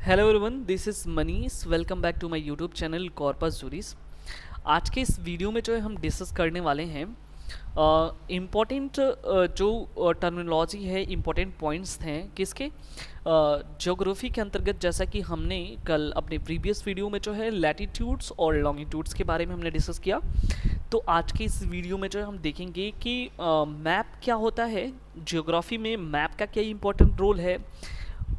Hello everyone, this is Manish. Welcome back to my YouTube channel corpus juris. आज के इस video में जो है हम डिस्कस करने वाले हैं इम्पॉर्टेंट जो टर्मिनोलॉजी है, इम्पॉर्टेंट पॉइंट्स हैं किसके ज्योग्राफी के अंतर्गत। जैसा कि हमने कल अपने प्रीवियस वीडियो में जो है लैटिट्यूड्स और लॉन्गिट्यूड्स के बारे में हमने डिस्कस किया, तो आज के इस वीडियो में जो है हम देखेंगे कि मैप क्या होता है, ज्योग्राफी में मैप का क्या इंपॉर्टेंट रोल है,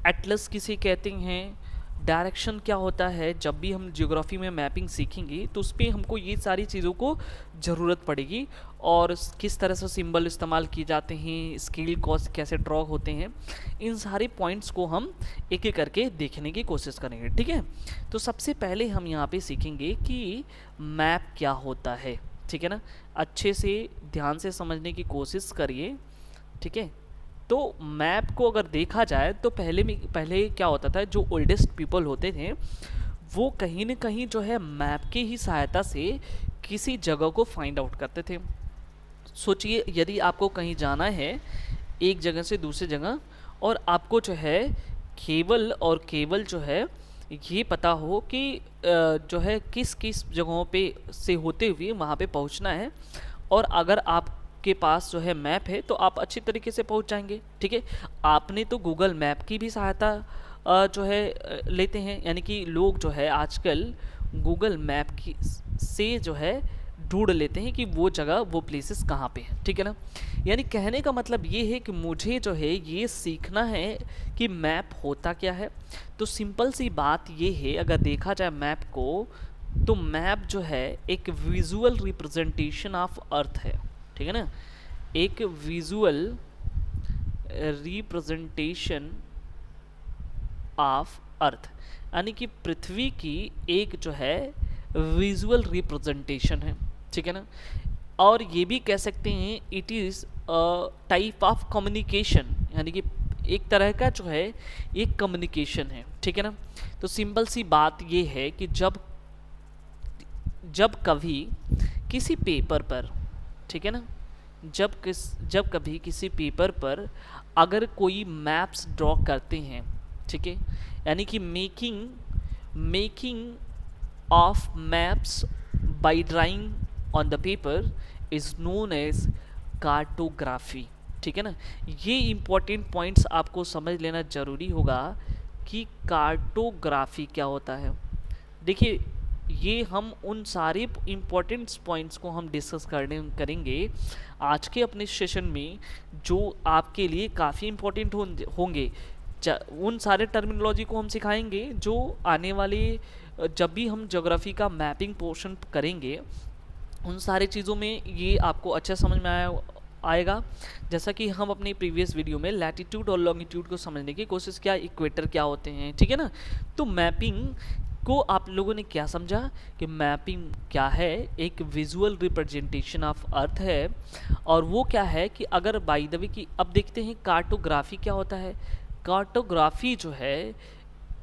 एटलस किसे कहते हैं, डायरेक्शन क्या होता है। जब भी हम ज्योग्राफी में मैपिंग सीखेंगे तो उस पर हमको ये सारी चीज़ों को ज़रूरत पड़ेगी, और किस तरह से सिंबल इस्तेमाल किए जाते हैं, स्केल कॉस्ट कैसे ड्रॉ होते हैं, इन सारे पॉइंट्स को हम एक एक करके देखने की कोशिश करेंगे। ठीक है, तो सबसे पहले हम यहाँ पे सीखेंगे कि मैप क्या होता है। ठीक है ना, अच्छे से ध्यान से समझने की कोशिश करिए। ठीक है, तो मैप को अगर देखा जाए तो पहले क्या होता था, जो ओल्डेस्ट पीपल होते थे वो कहीं न कहीं जो है मैप की ही सहायता से किसी जगह को फाइंड आउट करते थे। सोचिए, यदि आपको कहीं जाना है एक जगह से दूसरी जगह, और आपको जो है केवल जो है ये पता हो कि जो है किस किस जगहों पे से होते हुए वहाँ पे पहुँचना है, और अगर आपके पास जो है मैप है तो आप अच्छी तरीके से पहुँच जाएंगे। ठीक है, आपने तो गूगल मैप की भी सहायता जो है लेते हैं, यानी कि लोग जो है आजकल गूगल मैप की से जो है ढूंढ लेते हैं कि वो जगह, वो प्लेसेस कहाँ पे हैं। ठीक है ना, यानी कहने का मतलब ये है कि मुझे जो है ये सीखना है कि मैप होता क्या है। तो सिंपल सी बात ये है, अगर देखा जाए मैप को, तो मैप जो है एक विजुअल रिप्रेजेंटेशन ऑफ अर्थ है। ठीक है ना, एक विजुअल रिप्रेजेंटेशन ऑफ अर्थ, यानी कि पृथ्वी की एक जो है विजुअल रिप्रेजेंटेशन है। ठीक है ना, और ये भी कह सकते हैं it is type of communication, यानी कि एक तरह का जो है एक कम्युनिकेशन है। ठीक है ना, तो सिंपल सी बात ये है कि जब कभी किसी पेपर पर, ठीक है ना, जब कभी किसी पेपर पर अगर कोई मैप्स ड्रॉ करते हैं, ठीक है, यानी कि making of maps by drawing on the paper is known as cartography. ठीक है ना, ये इंपॉर्टेंट पॉइंट्स आपको समझ लेना जरूरी होगा कि कार्टोग्राफी क्या होता है। देखिए, ये हम उन सारे इम्पोर्टेंट पॉइंट्स को हम डिस्कस करेंगे आज के अपने सेशन में, जो आपके लिए काफ़ी इम्पोर्टेंट होंगे। उन सारे टर्मिनोलॉजी को हम सिखाएंगे जो आने वाले, जब भी हम ज्योग्राफी का मैपिंग पोर्शन करेंगे, उन सारी चीज़ों में ये आपको अच्छा समझ में आएगा। जैसा कि हम अपने प्रीवियस वीडियो में लैटिट्यूड और लॉन्गिट्यूड को समझने की कोशिश किया, इक्वेटर क्या होते हैं। ठीक है ना, तो मैपिंग को आप लोगों ने क्या समझा कि मैपिंग क्या है, एक विजुअल रिप्रेजेंटेशन ऑफ अर्थ है। और वो क्या है कि अगर बाय द वे की अब देखते हैं कार्टोग्राफी क्या होता है। कार्टोग्राफी जो है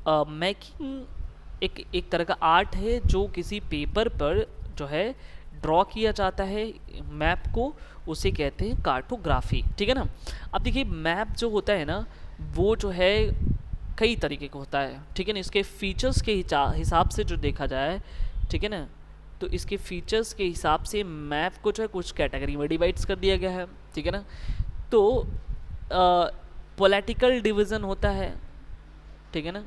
मेकिंग एक तरह का आर्ट है जो किसी पेपर पर जो है ड्रॉ किया जाता है मैप को, उसे कहते हैं कार्टोग्राफी। ठीक है ना, अब देखिए मैप जो होता है ना, वो जो है कई तरीके का होता है। ठीक है ना, इसके फीचर्स के हिसाब से जो देखा जाए, ठीक है ना, तो इसके फीचर्स के हिसाब से मैप को जो है कुछ कैटेगरी में डिवाइड्स कर दिया गया है। ठीक है ना, तो पॉलिटिकल डिवीज़न होता है। ठीक है ना,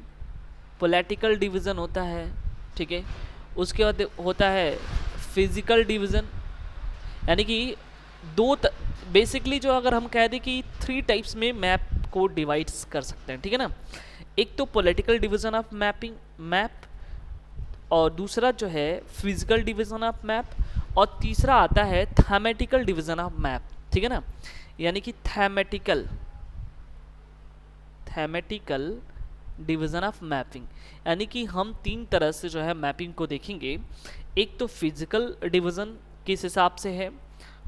पॉलिटिकल डिवीज़न होता है। ठीक है, उसके बाद होता है फिजिकल डिवीज़न, यानी कि बेसिकली जो अगर हम कह दें कि 3 टाइप्स में मैप को डिवाइड्स कर सकते हैं। ठीक है ना, एक तो पॉलिटिकल डिवीज़न ऑफ मैप, और दूसरा जो है फिजिकल डिवीज़न ऑफ मैप, और तीसरा आता है थैमेटिकल डिवीज़न ऑफ मैप। ठीक है ना, यानी कि थैमेटिकल डिवीज़न ऑफ मैपिंग, यानी कि हम 3 तरह से जो है मैपिंग को देखेंगे। एक तो फिजिकल डिवीज़न किस हिसाब से है,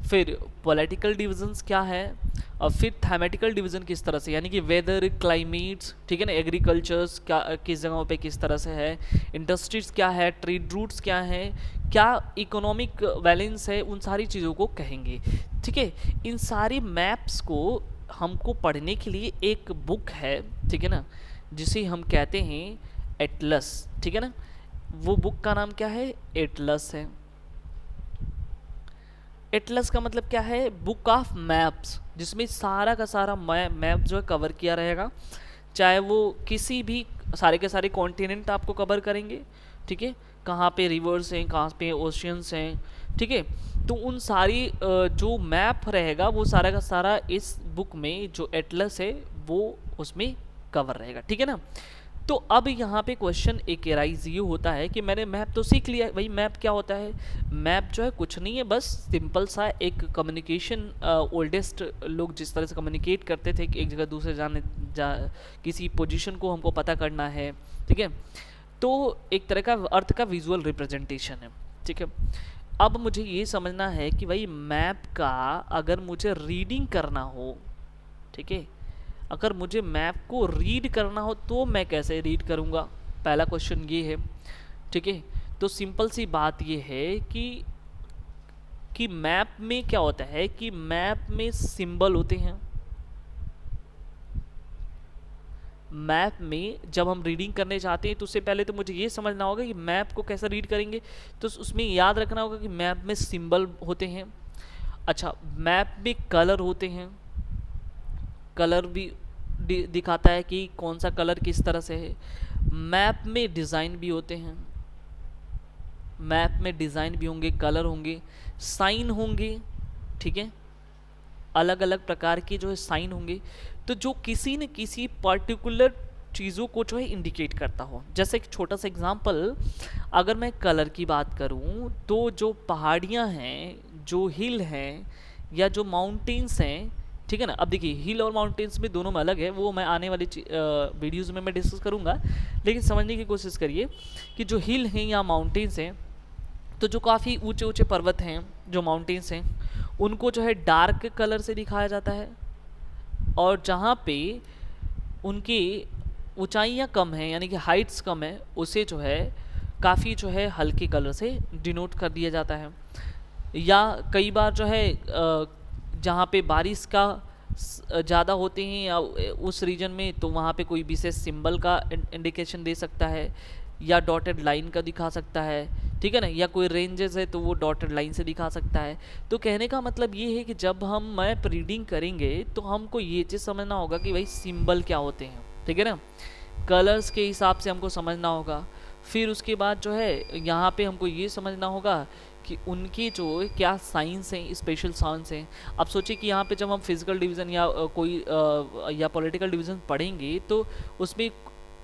फिर पॉलिटिकल डिवीजन्स क्या है, और फिर थैमेटिकल डिवीज़न किस तरह से, यानी कि वेदर, क्लाइमेट्स, ठीक है ना, एग्रीकल्चर्स क्या किस जगहों पे किस तरह से है, इंडस्ट्रीज क्या है, ट्रेड रूट्स क्या है, क्या इकोनॉमिक बैलेंस है, उन सारी चीज़ों को कहेंगे। ठीक है, इन सारी मैप्स को हमको पढ़ने के लिए एक बुक है, ठीक है ना, जिसे हम कहते हैं एटलस, ठीक है ना। वो बुक का नाम क्या है? एटलस है। एटलस का मतलब क्या है? बुक ऑफ मैप्स, जिसमें सारा का सारा मैप जो है कवर किया रहेगा, चाहे वो किसी भी, सारे के सारे कॉन्टिनेंट आपको कवर करेंगे, ठीक है, कहाँ पे रिवर्स हैं, कहाँ पे ओशियंस हैं, ठीक है। तो उन सारी जो मैप रहेगा वो सारा का सारा इस बुक में जो एटलस है वो उसमें कवर रहेगा, ठीक है ना। तो अब यहाँ पे क्वेश्चन एक एराइज ये होता है कि मैंने मैप तो सीख लिया, भाई मैप क्या होता है? मैप जो है कुछ नहीं है, बस सिंपल सा एक कम्युनिकेशन, ओल्डेस्ट लोग जिस तरह से कम्युनिकेट करते थे कि एक जगह दूसरे किसी पोजीशन को हमको पता करना है, ठीक है। तो एक तरह का अर्थ का विजुअल रिप्रेजेंटेशन है, ठीक है। अब मुझे ये समझना है कि भाई मैप का अगर मुझे रीडिंग करना हो, ठीक है, अगर मुझे मैप को रीड करना हो तो मैं कैसे रीड करूँगा? पहला क्वेश्चन ये है, ठीक है। तो सिंपल सी बात ये है कि मैप में क्या होता है कि मैप में सिंबल होते हैं। मैप में जब हम रीडिंग करने चाहते हैं तो उससे पहले तो मुझे ये समझना होगा कि मैप को कैसे रीड करेंगे। तो उसमें याद रखना होगा कि मैप में सिंबल होते हैं। अच्छा, मैप में कलर होते हैं, कलर भी दिखाता है कि कौन सा कलर किस तरह से है। मैप में डिज़ाइन भी होते हैं, मैप में डिज़ाइन भी होंगे, कलर होंगे, साइन होंगे, ठीक है, अलग अलग प्रकार के जो है साइन होंगे, तो जो किसी न किसी पर्टिकुलर चीज़ों को जो है इंडिकेट करता हो। जैसे एक छोटा सा एग्जांपल, अगर मैं कलर की बात करूं तो जो पहाड़ियां हैं, जो हिल हैं या जो माउंटेन्स हैं, ठीक है ना। अब देखिए हिल और माउंटेन्स में दोनों में अलग है, वो मैं आने वाली वीडियोज़ में मैं डिस्कस करूंगा, लेकिन समझने की कोशिश करिए कि जो हिल हैं या माउंटेन्स हैं, तो जो काफ़ी ऊंचे ऊंचे पर्वत हैं, जो माउंटेन्स हैं, उनको जो है डार्क कलर से दिखाया जाता है, और जहाँ पे उनकी ऊंचाइयाँ कम हैं यानी कि हाइट्स कम है, उसे जो है काफ़ी जो है हल्के कलर से डिनोट कर दिया जाता है। या कई बार जो है जहाँ पे बारिश का ज़्यादा होते हैं या उस रीजन में, तो वहाँ पे कोई विशेष सिंबल का इंडिकेशन दे सकता है या डॉटेड लाइन का दिखा सकता है, ठीक है ना, या कोई रेंजेस है तो वो डॉटेड लाइन से दिखा सकता है। तो कहने का मतलब ये है कि जब हम मैप रीडिंग करेंगे तो हमको ये चीज़ समझना होगा कि भाई सिंबल क्या होते हैं, ठीक है ना, कलर्स के हिसाब से हमको समझना होगा। फिर उसके बाद जो है यहाँ पे हमको ये समझना होगा कि उनके जो क्या साइंस हैं, स्पेशल साइंस हैं। अब सोचिए कि यहाँ पे जब हम फिजिकल डिवीज़न या कोई या पॉलिटिकल डिवीज़न पढ़ेंगे तो उसमें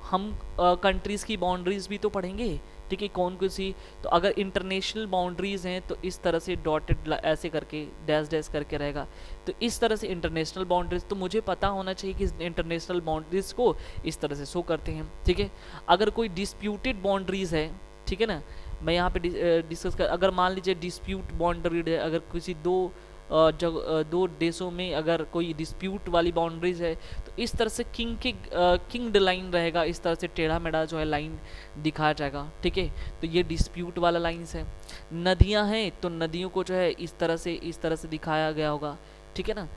हम कंट्रीज़ की बाउंड्रीज़ भी तो पढ़ेंगे, ठीक है, कौन कौन सी। तो अगर इंटरनेशनल बाउंड्रीज़ हैं तो इस तरह से डॉटेड ऐसे करके डैश डैश करके रहेगा, तो इस तरह से इंटरनेशनल बाउंड्रीज़, तो मुझे पता होना चाहिए कि इंटरनेशनल बाउंड्रीज़ को इस तरह से शो करते हैं, ठीक है। अगर कोई डिस्प्यूटेड बाउंड्रीज़ है, ठीक है ना, मैं यहाँ पे डिस्कस कर, अगर मान लीजिए डिस्प्यूट बाउंड्री है, अगर किसी दो देशों में अगर कोई डिस्प्यूट वाली बाउंड्रीज है, तो इस तरह से किंग्ड लाइन रहेगा, इस तरह से टेढ़ा मेढ़ा जो है लाइन दिखाया जाएगा, ठीक है। तो ये डिस्प्यूट वाला लाइन्स है। नदियाँ हैं तो नदियों को जो है इस तरह से दिखाया गया होगा, ठीक है ना।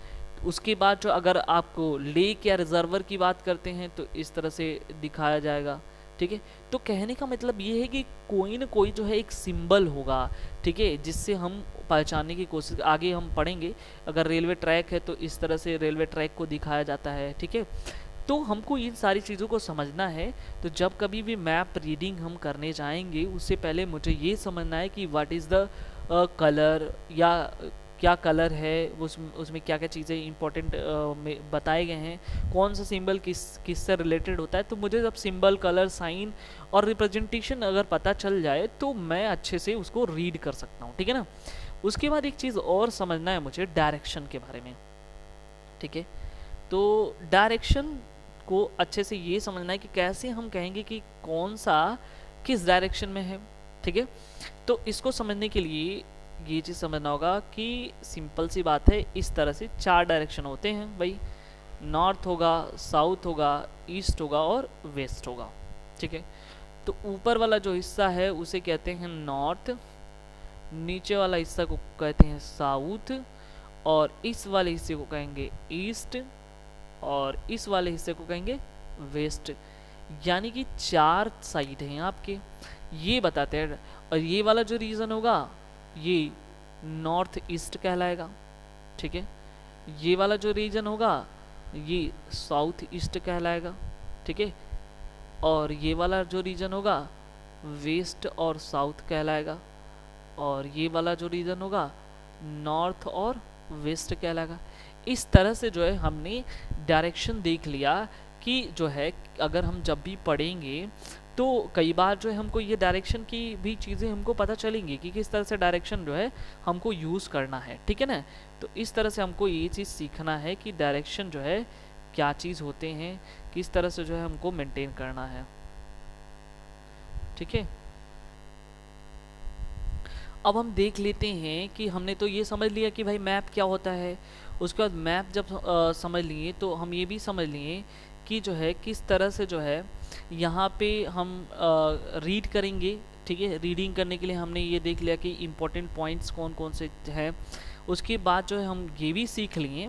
उसके बाद जो अगर आपको लेक या रिजर्वर की बात करते हैं तो इस तरह से दिखाया जाएगा, ठीक है। तो कहने का मतलब ये है कि कोई ना कोई जो है एक सिंबल होगा, ठीक है, जिससे हम पहचानने की कोशिश, आगे हम पढ़ेंगे। अगर रेलवे ट्रैक है तो इस तरह से रेलवे ट्रैक को दिखाया जाता है, ठीक है। तो हमको इन सारी चीज़ों को समझना है। तो जब कभी भी मैप रीडिंग हम करने जाएंगे उससे पहले मुझे ये समझना है कि व्हाट इज़ द कलर, या क्या कलर है, उसमें क्या क्या चीज़ें इंपॉर्टेंट में बताए गए हैं, कौन सा सिंबल किससे रिलेटेड होता है। तो मुझे जब सिंबल, कलर, साइन और रिप्रेजेंटेशन अगर पता चल जाए तो मैं अच्छे से उसको रीड कर सकता हूँ, ठीक है ना। उसके बाद एक चीज़ और समझना है मुझे डायरेक्शन के बारे में, ठीक है। तो डायरेक्शन को अच्छे से ये समझना है कि कैसे हम कहेंगे कि कौन सा किस डायरेक्शन में है, ठीक है। तो इसको समझने के लिए ये चीज़ समझना होगा कि सिंपल सी बात है, इस तरह से 4 डायरेक्शन होते हैं भाई, नॉर्थ होगा, साउथ होगा, ईस्ट होगा और वेस्ट होगा, ठीक है। तो ऊपर वाला जो हिस्सा है उसे कहते हैं नॉर्थ, नीचे वाला हिस्सा को कहते हैं साउथ, और इस वाले हिस्से को कहेंगे ईस्ट, और इस वाले हिस्से को कहेंगे वेस्ट। यानी कि 4 साइड हैं आपके, ये बताते हैं। और ये वाला जो रीजन होगा ये नॉर्थ ईस्ट कहलाएगा, ठीक है। ये वाला जो रीजन होगा ये साउथ ईस्ट कहलाएगा, ठीक है। और ये वाला जो रीजन होगा वेस्ट और साउथ कहलाएगा, और ये वाला जो रीजन होगा नॉर्थ और वेस्ट कहलाएगा। इस तरह से जो है हमने डायरेक्शन देख लिया कि जो है अगर हम जब भी पढ़ेंगे तो कई बार जो है हमको ये डायरेक्शन की भी चीज़ें हमको पता चलेंगी कि किस तरह से डायरेक्शन जो है हमको यूज़ करना है, ठीक है ना। तो इस तरह से हमको ये चीज़ सीखना है कि डायरेक्शन जो है क्या चीज़ होते हैं, किस तरह से जो है हमको मेंटेन करना है, ठीक है। अब हम देख लेते हैं कि हमने तो ये समझ लिया कि भाई मैप क्या होता है। उसके बाद मैप जब समझ लिए तो हम ये भी समझ लिए कि जो है किस तरह से जो है यहाँ पे हम रीड करेंगे, ठीक है। रीडिंग करने के लिए हमने ये देख लिया कि इम्पोर्टेंट पॉइंट्स कौन कौन से हैं। उसके बाद जो है हम ये भी सीख लिए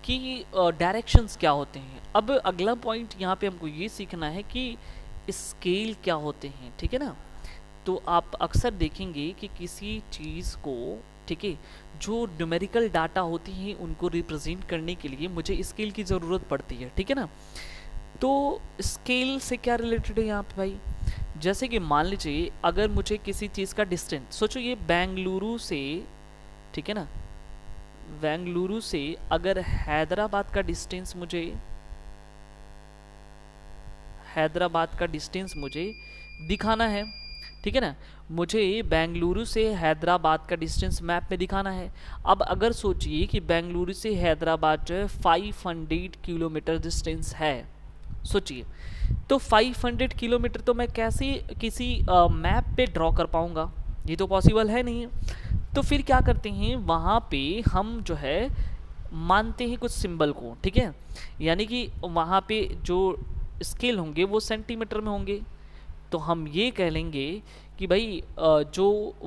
कि डायरेक्शंस क्या होते हैं। अब अगला पॉइंट यहाँ पे हमको ये सीखना है कि स्केल क्या होते हैं, ठीक है ना। तो आप अक्सर देखेंगे कि किसी चीज़ को, ठीक है, जो न्यूमेरिकल डाटा होती हैं उनको रिप्रेजेंट करने के लिए मुझे स्केल की ज़रूरत पड़ती है, ठीक है ना। तो स्केल से क्या रिलेटेड है यहाँ पे भाई, जैसे कि मान लीजिए अगर मुझे किसी चीज़ का डिस्टेंस, सोचो ये बेंगलुरु से, ठीक है ना, बेंगलुरु से अगर हैदराबाद का डिस्टेंस मुझे दिखाना है, ठीक है ना। मुझे बेंगलुरु से हैदराबाद का डिस्टेंस मैप में दिखाना है। अब अगर सोचिए कि बेंगलुरु से हैदराबाद जो है 500 किलोमीटर डिस्टेंस है, सोचिए। तो 500 किलोमीटर तो मैं कैसे किसी मैप पे ड्रॉ कर पाऊंगा, ये तो पॉसिबल है नहीं। तो फिर क्या करते हैं, वहाँ पे हम जो है मानते हैं कुछ सिंबल को, ठीक है। यानी कि वहाँ पे जो स्केल होंगे वो सेंटीमीटर में होंगे। तो हम ये कह लेंगे कि भाई जो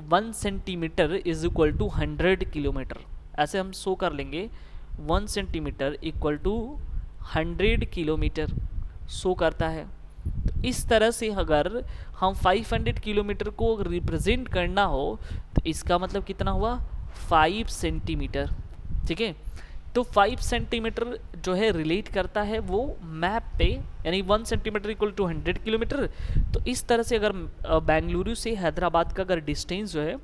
1 centimetre is equal to 100 kilometre, ऐसे हम शो कर लेंगे। 1 centimetre equal to 100 kilometre show करता है। तो इस तरह से अगर हम 500 किलोमीटर को रिप्रेजेंट करना हो तो इसका मतलब कितना हुआ, 5 सेंटीमीटर, ठीक है। तो 5 सेंटीमीटर जो है रिलेट करता है वो मैप पे, यानी 1 सेंटीमीटर इक्वल टू 100 किलोमीटर। तो इस तरह से अगर बेंगलुरु से हैदराबाद का अगर डिस्टेंस जो है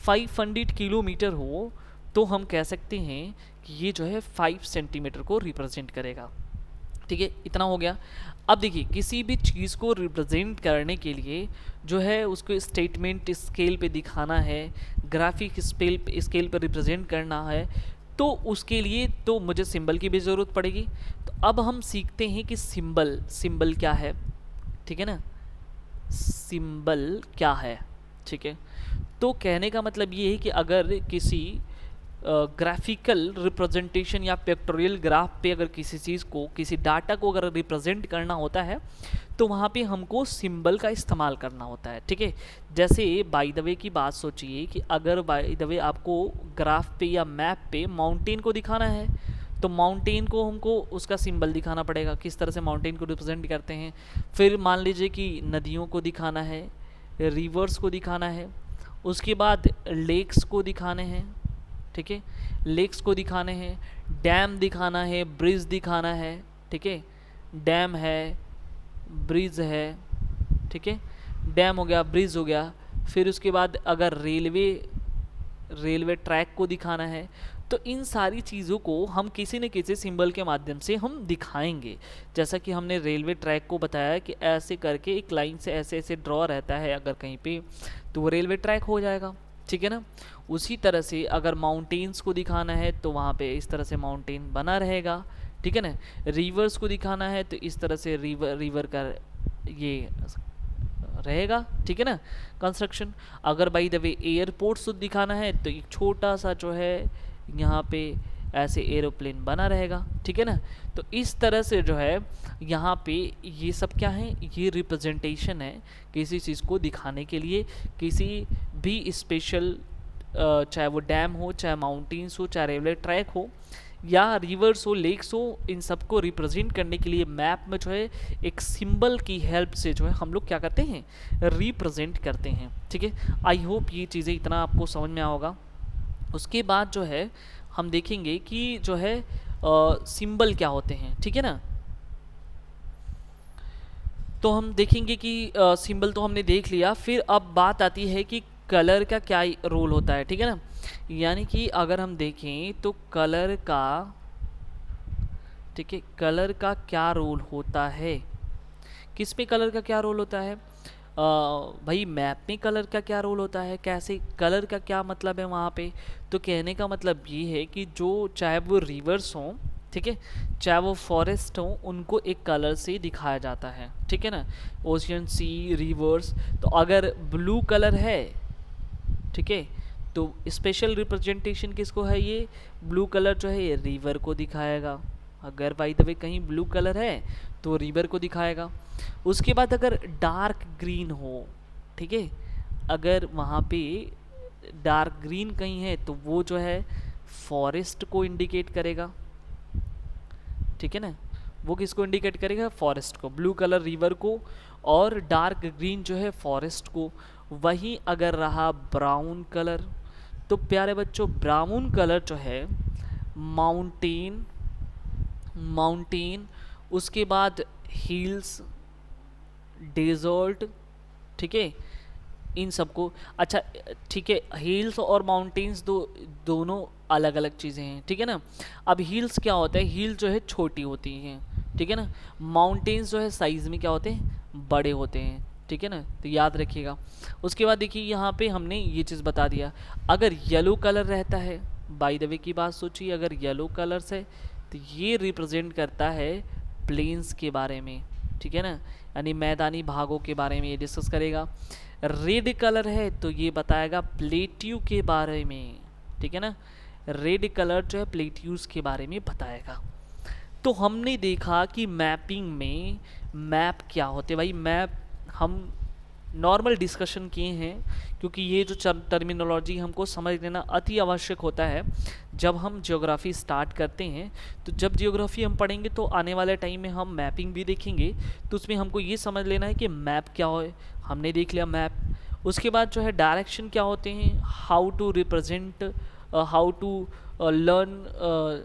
500 किलोमीटर हो तो हम कह सकते हैं कि ये जो है 5 सेंटीमीटर को रिप्रेजेंट करेगा, ठीक है। इतना हो गया। अब देखिए किसी भी चीज़ को रिप्रेजेंट करने के लिए जो है उसको स्टेटमेंट स्केल पे दिखाना है, ग्राफिक स्केल पे रिप्रेजेंट करना है, तो उसके लिए तो मुझे सिंबल की भी ज़रूरत पड़ेगी। तो अब हम सीखते हैं कि सिंबल क्या है, ठीक है ना। सिंबल क्या है, ठीक है। तो कहने का मतलब ये है कि अगर किसी ग्राफिकल रिप्रेजेंटेशन या पिक्टोरियल ग्राफ पे अगर किसी चीज़ को, किसी डाटा को अगर रिप्रेजेंट करना होता है तो वहाँ पे हमको सिंबल का इस्तेमाल करना होता है, ठीक है। जैसे बाय द वे की बात सोचिए कि अगर बाय द वे आपको ग्राफ पे या मैप पे माउंटेन को दिखाना है तो माउंटेन को हमको उसका सिंबल दिखाना पड़ेगा, किस तरह से माउंटेन को रिप्रेजेंट करते हैं। फिर मान लीजिए कि नदियों को दिखाना है, रिवर्स को दिखाना है, उसके बाद लेक्स को दिखाने हैं, ठीक है, लेक्स को दिखाने हैं, डैम दिखाना है, ब्रिज दिखाना है, ठीक है। डैम है, ब्रिज है, ठीक है। डैम हो गया, ब्रिज हो गया। फिर उसके बाद अगर रेलवे ट्रैक को दिखाना है तो इन सारी चीज़ों को हम किसी न किसी सिंबल के माध्यम से हम दिखाएंगे। जैसा कि हमने रेलवे ट्रैक को बताया कि ऐसे करके एक लाइन से ऐसे ऐसे ड्रॉ रहता है अगर कहीं पे, तो वो रेलवे ट्रैक हो जाएगा, ठीक है ना। उसी तरह से अगर माउंटेन्स को दिखाना है तो वहाँ पे इस तरह से माउंटेन बना रहेगा, ठीक है ना। रिवर्स को दिखाना है तो इस तरह से रिवर का ये रहेगा, ठीक है ना, कंस्ट्रक्शन। अगर बाई द वे एयरपोर्ट्स को दिखाना है तो एक छोटा सा जो है यहाँ पे ऐसे एरोप्लेन बना रहेगा, ठीक है ना। तो इस तरह से जो है यहाँ पे ये सब क्या है, ये रिप्रेजेंटेशन है किसी चीज़ को दिखाने के लिए। किसी भी स्पेशल चाहे वो डैम हो, चाहे माउंटेन्स हो, चाहे रेलवे ट्रैक हो, या रिवर्स हो, लेक्स हो, इन सबको रिप्रेजेंट करने के लिए मैप में जो है एक सिंबल की हेल्प से जो है हम लोग क्या करते हैं, रिप्रेजेंट करते हैं। ठीक है, आई होप ये चीज़ें इतना आपको समझ में आया होगा। उसके बाद जो है हम देखेंगे कि जो है सिंबल क्या होते हैं। ठीक है ना, तो हम देखेंगे कि सिंबल तो हमने देख लिया, फिर अब बात आती है कि कलर का क्या रोल होता है। ठीक है ना, यानी कि अगर हम देखें तो कलर का, ठीक है, कलर का क्या रोल होता है, किस में कलर का क्या रोल होता है, भाई मैप में कलर का क्या रोल होता है, कैसे कलर का क्या मतलब है वहाँ पे। तो कहने का मतलब ये है कि जो चाहे वो रिवर्स हों, ठीक है, चाहे वो फॉरेस्ट हों, उनको एक कलर से दिखाया जाता है। ठीक है ना, ओशियन, सी, रिवर्स। तो अगर ब्लू कलर है, ठीक है, तो स्पेशल रिप्रेजेंटेशन किसको है, ये ब्लू कलर जो है ये रिवर को दिखाएगा। अगर बाय द वे कहीं ब्लू कलर है तो रिवर को दिखाएगा। उसके बाद अगर डार्क ग्रीन हो, ठीक है, अगर वहाँ पे डार्क ग्रीन कहीं है तो वो जो है फॉरेस्ट को इंडिकेट करेगा। ठीक है ना, वो किसको इंडिकेट करेगा, फॉरेस्ट को। ब्लू कलर रिवर को और डार्क ग्रीन जो है फॉरेस्ट को। वहीं अगर रहा ब्राउन कलर, तो प्यारे बच्चों ब्राउन कलर जो है माउंटेन, माउंटेन, उसके बाद हिल्स, डेजर्ट, ठीक है, इन सबको। अच्छा, ठीक है, हिल्स और माउंटेन्स दोनों अलग अलग चीज़ें हैं। ठीक है ना, अब हिल्स क्या होता है, हिल जो है छोटी होती हैं। ठीक है ना, माउंटेन्स जो है साइज़ में क्या होते हैं, बड़े होते हैं। ठीक है ना, तो याद रखिएगा। उसके बाद देखिए यहाँ पे हमने ये चीज़ बता दिया, अगर येलो कलर रहता है, बाय द वे की बात सोचिए, अगर येलो कलर से तो ये रिप्रेजेंट करता है प्लेन्स के बारे में। ठीक है ना, यानी मैदानी भागों के बारे में ये डिस्कस करेगा। रेड कलर है तो ये बताएगा प्लेट्यू के बारे में। ठीक है ना, रेड कलर जो है प्लेट्यूज के बारे में बताएगा। तो हमने देखा कि मैपिंग में मैप क्या होते हैं। भाई मैप हम नॉर्मल डिस्कशन किए हैं, क्योंकि ये जो टर्मिनोलॉजी हमको समझ लेना अति आवश्यक होता है जब हम ज्योग्राफी स्टार्ट करते हैं। तो जब ज्योग्राफी हम पढ़ेंगे तो आने वाले टाइम में हम मैपिंग भी देखेंगे, तो उसमें हमको ये समझ लेना है कि मैप क्या है। हमने देख लिया मैप। उसके बाद जो है डायरेक्शन क्या होते हैं, how to represent, how to learn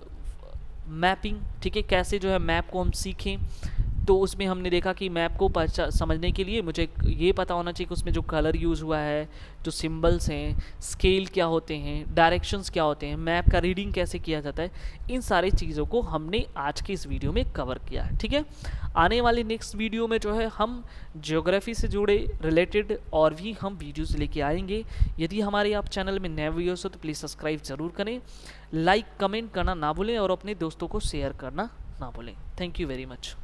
mapping. ठीक है, कैसे जो है मैप को हम सीखें। तो उसमें हमने देखा कि मैप को समझने के लिए मुझे ये पता होना चाहिए कि उसमें जो कलर यूज़ हुआ है, जो सिंबल्स हैं, स्केल क्या होते हैं, डायरेक्शंस क्या होते हैं, मैप का रीडिंग कैसे किया जाता है, इन सारी चीज़ों को हमने आज की इस वीडियो में कवर किया है। ठीक है, आने वाली नेक्स्ट वीडियो में जो है हम ज्योग्राफी से जुड़े रिलेटेड और भी हम वीडियोज़ लेके आएंगे। यदि हमारे आप चैनल में नए व्यूअर्स हो तो प्लीज़ सब्सक्राइब ज़रूर करें, लाइक कमेंट करना ना भूलें और अपने दोस्तों को शेयर करना ना भूलें। Thank you very much.